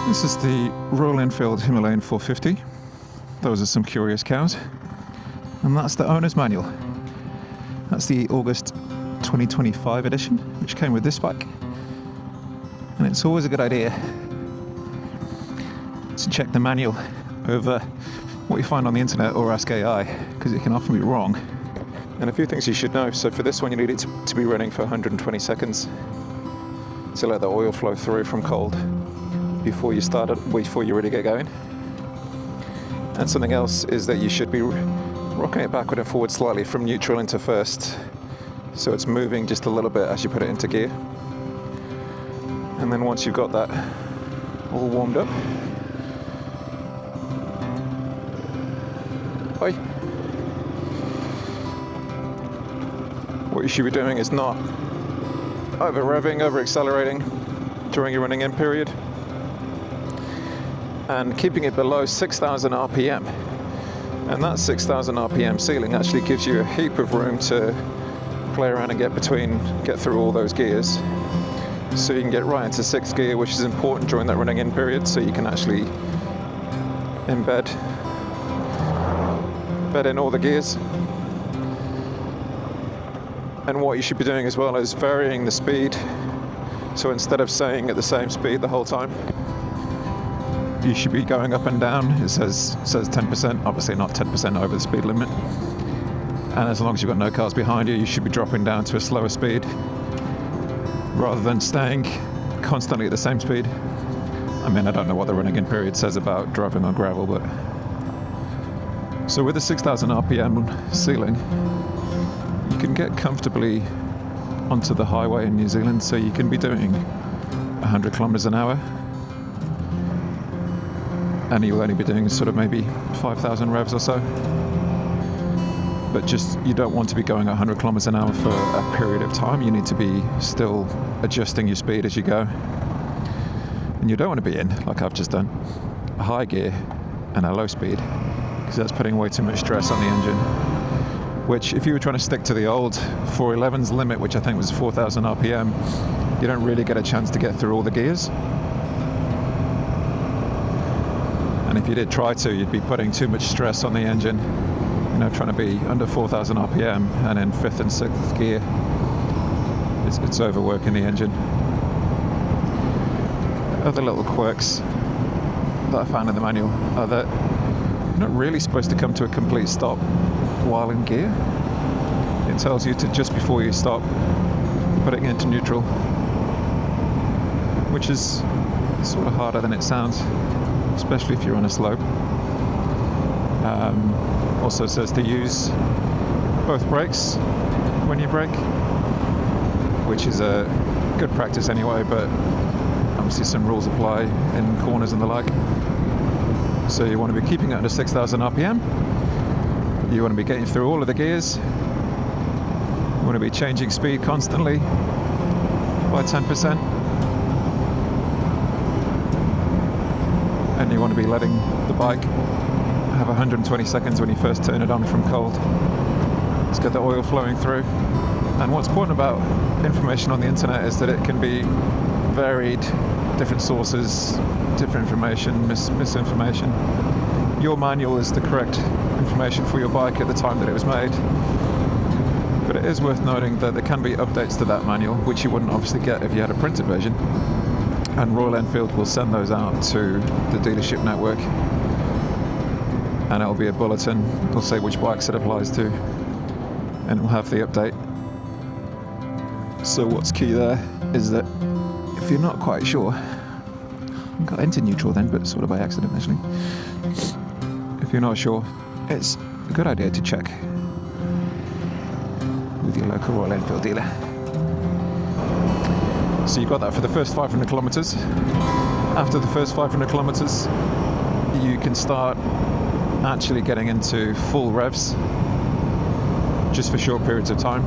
This is the Royal Enfield Himalayan 450. Those are some curious cows. And that's the owner's manual. That's the August 2025 edition, which came with this bike. And it's always a good idea to check the manual over what you find on the internet or ask AI, because it can often be wrong. And a few things you should know. So for this one, you need it to be running for 120 seconds to let the oil flow through from cold before you really get going. And something else is that you should be rocking it backward and forward slightly from neutral into first, so it's moving just a little bit as you put it into gear. And then once you've got that all warmed up, what you should be doing is not over revving, over accelerating during your running in period, and keeping it below 6,000 RPM. And that 6,000 RPM ceiling actually gives you a heap of room to play around and get through all those gears. So you can get right into sixth gear, which is important during that running in period, so you can actually embed in all the gears. And what you should be doing as well is varying the speed. So instead of staying at the same speed the whole time, you should be going up and down. It says 10%, obviously not 10% over the speed limit. And as long as you've got no cars behind you, you should be dropping down to a slower speed rather than staying constantly at the same speed. I mean, I don't know what the running in period says about driving on gravel, but... So with the 6,000 RPM ceiling, you can get comfortably onto the highway in New Zealand, so you can be doing 100 kilometers an hour. And you'll only be doing sort of maybe 5,000 revs or so. But just, you don't want to be going 100 kilometers an hour for a period of time. You need to be still adjusting your speed as you go. And you don't want to be in, like I've just done, a high gear and a low speed, because that's putting way too much stress on the engine. Which, if you were trying to stick to the old 411's limit, which I think was 4,000 RPM, you don't really get a chance to get through all the gears. And if you did try to, you'd be putting too much stress on the engine, trying to be under 4,000 RPM and in fifth and sixth gear. It's overworking the engine. Other little quirks that I found in the manual are that you're not really supposed to come to a complete stop while in gear. It tells you to, just before you stop, put it into neutral, which is sort of harder than it sounds, especially if you're on a slope. Also says to use both brakes when you brake, which is a good practice anyway, but obviously some rules apply in corners and the like. So you want to be keeping it under 6,000 RPM. You want to be getting through all of the gears. You want to be changing speed constantly by 10%. And you want to be letting the bike have 120 seconds when you first turn it on from cold. Let's get the oil flowing through. And what's important about information on the internet is that it can be varied, different sources, different information, misinformation. Your manual is the correct information for your bike at the time that it was made. But it is worth noting that there can be updates to that manual, which you wouldn't obviously get if you had a printed version. And Royal Enfield will send those out to the dealership network. And it'll be a bulletin. It'll say which bikes it applies to. And it'll have the update. So what's key there is that if you're not quite sure, I got into neutral then, but sort of by accident actually. If you're not sure, it's a good idea to check with your local Royal Enfield dealer. So you've got that for the first 500 kilometers. After the first 500 kilometers, you can start actually getting into full revs just for short periods of time.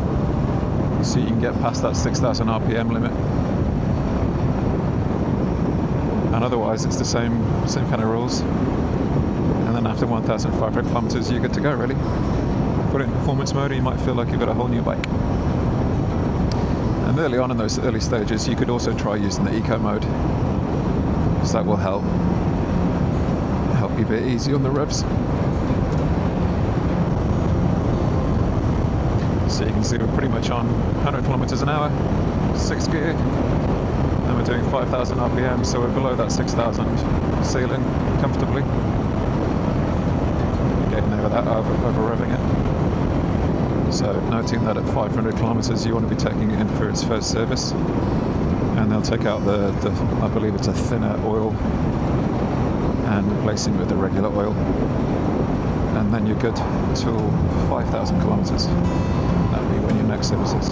So you can get past that 6,000 RPM limit. And otherwise it's the same kind of rules. And then after 1,500 kilometers, you're good to go, really. Put it in performance mode and you might feel like you've got a whole new bike. And early on in those early stages, you could also try using the eco mode. because that will help you a bit easy on the revs. So you can see we're pretty much on 100 kilometers an hour, 6th gear, and we're doing 5,000 RPM, so we're below that 6,000 ceiling comfortably. Getting over that, over revving it. So noting that at 500 kilometers you want to be taking it in for its first service, and they'll take out the I believe it's a thinner oil and replacing it with the regular oil, and then you're good till 5,000 kilometers. That'll be when your next service is.